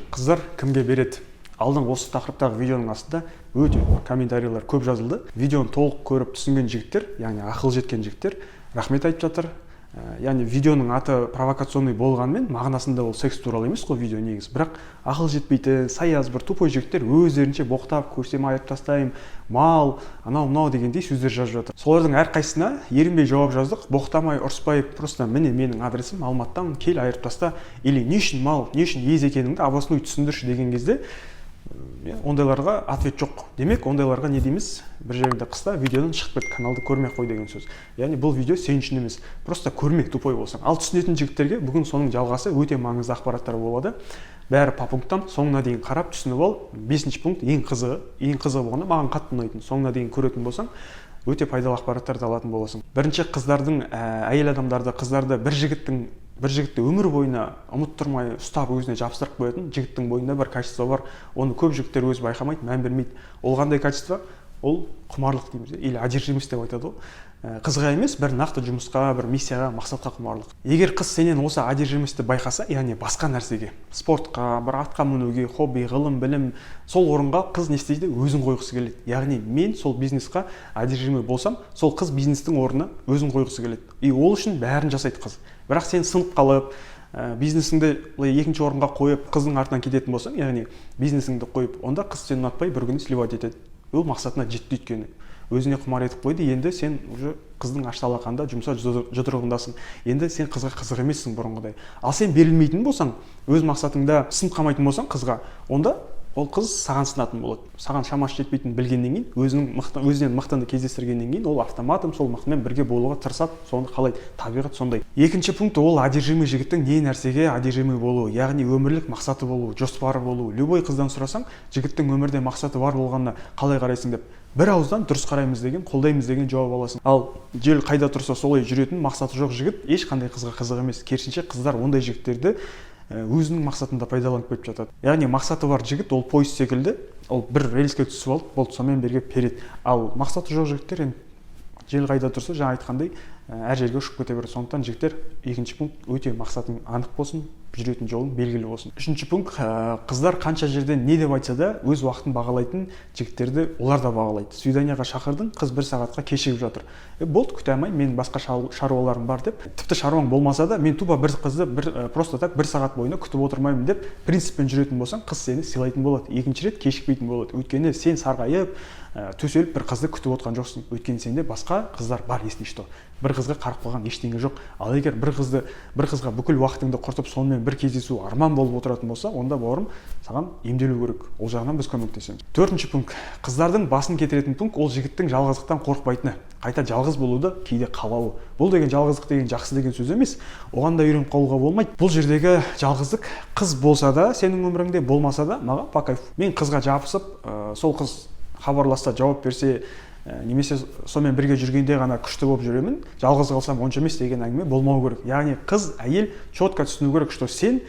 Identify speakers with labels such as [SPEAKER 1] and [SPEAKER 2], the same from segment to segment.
[SPEAKER 1] Қыздар кімге береді? Алдыңғы осы тақырыптағы видеоның астында өте комментарийлер көп жазылды. Видеоны толық көріп түсінген жігіттер, яғни ақыл жеткен жігіттер рахмет айтып жатыр. Яғни видеоның аты провокационный болғанмен, мағынасында ол секс туралы емес қой видео негізі. Бірақ ақыл жетпейтін, саяз бір тупой жігіттер өздерінше боқтап, көрсем айырып тастаймын, мал, анау-мынау дегендей сөздер жазып жатыр. Солардың әрқайсысына ерінбей жауап жаздық. Боқтамай, ұрыспай, просто міне менің адресім Алматыдан, кел айырып таста, или не үшін мал, не үшін ез екеніңді обоснуй түсіндірші деген кезде ондайларға ответ жоқ. Демек, ондайларға не дейміз? Бір жерде қыста видеодан шығып кет, каналды көрмей қой деген сөз. Яғни бұл видео сен үшін емес, просто көрмек тупой болсаң. Ал түсінетін жігіттерге бүгін соның жалғасы өте маңызды ақпараттар болады. Бәрі по пункттан соңына дейін қарап түсініп ал. 5-ші пункт ең қызығы болғанда маған қатты ұнайтын. Соңына дейін көретін болсаң, өте пайдалы ақпараттарды алатын боласың. Бірінші қыздардың, әйел адамдарды, қыздарды бір жігітті өмір бойына ұмыттырмай ұстап өзіне жабыстырып қоятын жігіттің бойында бір качество бар. Оны көп жігіттер өзі байқамайды, мән бермейді. Ол қандай качество? Ол құмарлық дейміз, или одержимость деп айтады ғой. Қызға емес, бір нақты жұмысқа, бір миссияға, мақсатқа құмарлық. Егер қыз сенен осы одержимостьті байқаса, яғни басқа нәрсеге, спортқа, бір атқа мінуге, хобби, ғылым, білім, сол орынға қыз не істейді? Өзін қойғысы келеді. Яғни мен сол бизнесқа одержимый болсам, сол қыз бизнестің орнына өзін қойғысы келеді. И ол үшін бәрін жасайды қыз. Бірақ сен сынып қалып, бизнесіңді екінші орынға қойып, қыздың артынан кететін болсаң, яғни бизнесіңді қойып, онда қыз сені ұнатпай бір күні сливать етеді. Ол мақсатына жетті өйткені. Өзіне құмар етіп қойды, енді сен уже қыздың ашты алақанда жұмса жұдырығындасың. Енді сен қызға қызық емессің бұрынғыдай. Ал сен берілмейтін болсаң, өз мақсатыңда сынып қалмайтын болсаң қызға, онда ол қыз саған сынатын болады. Саған шамасы жетпейтінін білгеннен кейін, өзінен мықтыны кездестіргеннен кейін, ол автоматом сол мықтымен бірге болуға тырысады, соны қалайды. Табиғат сондай. Екінші пункт ол одержимый жігіттің не нәрсеге одержимый болуы, яғни өмірлік мақсаты болуы, жоспары болуы. Любой қыздан сұрасаң, жігіттің өмірде мақсаты бар болғанына қалай қарайсың деп, бір ауыздан дұрыс қараймыз деген, қолдаймыз деген жауап аласың. Ал жел қайда тұрса солай жүретін мақсаты жоқ жігіт ешқандай қызға қызық емес. Керісінше қыздар ондай жігіттерді өзінің мақсатында пайдаланып кетіп жатады. Яғни мақсаты бар жігіт ол поезд секілді, ол бір рельске түсіп алып, болды сонымен бірге переді. Ал мақсаты жоқ жігіттер жел қайда тұрса, жаңа айтқандай, әр жерге ұшып кете береді. Сондықтан жігіттер, екінші пункт өте мақсатың анық болсын, жүретін жолың белгілі болсын. Үшінші пункт, қыздар қанша жерден не деп айтса да өз уақытын бағалайтын жігіттерді олар да бағалайды. Свиданияға шақырдың, қыз 1 сағатқа кешігіп жатыр. Болды, күте алмай, мен басқа шаруаларым бар деп, тіпті шаруаң болмаса да, мен тупа бір қызды просто так 1 сағат бойына күтіп отырмаймын деп принциппен жүретін болсаң, қыз сені сыйлайтын болады. Екінші рет кешікпейтін болады. Өйткені сен сарғайып, төселіп бір қызды күтіп отқан жоқсың. Өйткені сенде басқа қыздар бар, если что. Бір қызға қарып қалған ештеңе жоқ. Ал егер бір қызға бүкіл уақытыңды құртып, сонымен бір кездесу арман болып отыратын болса, онда бауырым, саған емделу керек. Ол жағынан біз көмектесеміз. Төртінші пункт. Қыздардың басын кетіретін пункт ол жігіттің жалғыздықтан қорықпайтыны. Қайта жалғыз болуды кейде қалауы. Бұл деген жалғыздық деген жақсы деген сөз емес. Оған да үйреніп қалуға болмайды. Бұл жердегі жалғыздық қыз болса да, сенің өміріңде болмаса да, маған по кайфу. Мен қызға жабысып, сол қыз хабарласса, жауап берсе, немесе сонымен бірге жүргенде ғана күшті болып жүремін, жалғыз қалсам онша емес деген әңгіме болмау керек. Яғни қыз, әйел четко түсіну керек, что сен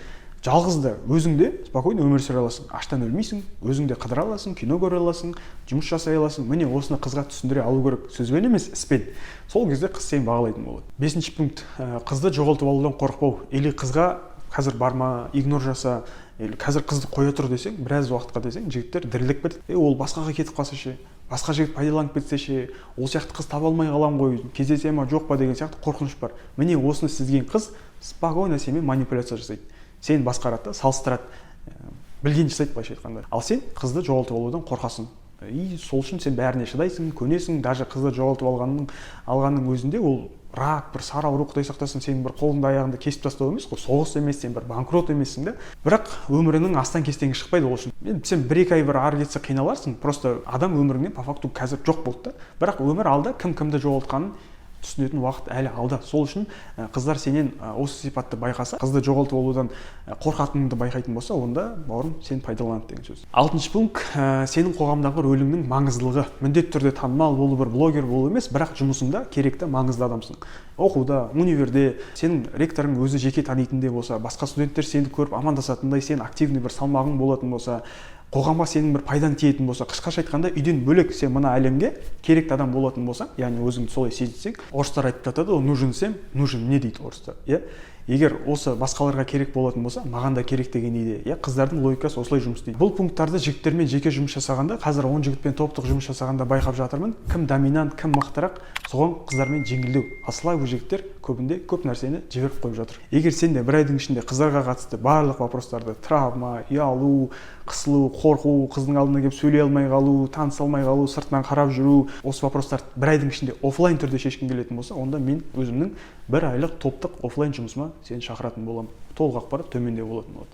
[SPEAKER 1] жалғызда өзіңде спокойно өмір сүре аласың, аштан өлмейсің, өзіңде қыдыра аласың, кино көре аласың, жұмыс жасай аласың. Міне осыны қызға түсіндіре алу керек, сөзбен емес, іспен. Сол кезде қыз сені бағалайтын болады. Бесінші пункт, қызды жоғалтып алудан қорықпау. Или қызға қазір барма, игнор жаса, или қазір қызды қоя тұр десең, біраз уақытқа десең, жігіттер дірілдеп кетеді. Ол басқаға кетіп қалса ше, басқа жігіт пайдаланып кетсе ше, ол сияқты қыз таба алмай қалам ғой, кездесе ма жоқ па деген сияқты қорқыныш бар. Міне осыны сезген қыз спокойно сенімен манипуляция жасайды. Сені басқарады, салыстырады, білген жасайды былайша айтқанда. Ал сен қызды жоғалтып алудан қорқасың. И сол үшін сен бәріне шыдайсың, көнесің. Даже қызды жоғалтып алғанның өзінде ол рак, бір сары ауру, Құдай сақтасын, сенің бір қолыңды аяғыңды кесіп тастау емес қой, соғыс емес, сен бір банкрот емессің да. Бірақ өміріңнің астан кестеңі шықпайды ол үшін. Сен 1-2 ай бір ары кетсе қиналарсың, просто адам өміріңнен по факту қазір жоқ болды да. Бірақ өмір алда кім-кімді жоғалтқанын түсінетін уақыт әлі алда. Сол үшін қыздар сенен осы сипатты байқаса, қызды жоғалтып алудан қорқатыныңды байқайтын болса, онда бауырым сен пайдаланады деген сөз. 6-шы пункт, сенің қоғамдағы рөліңнің маңыздылығы. Міндетті түрде танымал болу, бір блогер болу емес, бірақ жұмысыңда керекті маңызды адамсың. Оқуда, универде, сенің ректорың өзі жеке танитындай болса, басқа студенттер сені көріп амандасатындай, сен активный бір салмағың болатын болса, қоғамға сенің бір пайдаң тиетін болса, қысқаша айтқанда үйден бөлек сен мына әлемге керекті адам болатын болсаң, яғни өзіңді солай сезінсең, орыстар айтып жатады, нужен всем, нужен мне дейді орыстар, иә. егер осы басқаларға керек болатын болса, маған да керек деген идея. Қыздардың логикасы осылай жұмыс істейді. Бұл пункттарды жігіттермен жеке жұмыс жасағанда, қазір 10 жігітпен топтық жұмыс жасағанда байқап жатырмын, кім доминант, кім мықтырақ, соған қыздармен жеңілдеу. Асылай бұл жігіттер көбінде көп нәрсені жіберіп қойып жатыр. Егер сен де бір айдың ішінде қыздарға қатысты барлық вопростарды, травма, ұялу, қысылу, қорқу, қыздың алдына келіп сөйлей алмай қалу, таныса алмай қалу, сыртынан қарап жүру, осы вопростарды бір айдың ішінде офлайн түрде шешкің келетін болса, онда мен өзімнің бір айлық топтық офлайн жұмысыма сені шақыратын боламын. Толық ақпарат төменде болатын болады.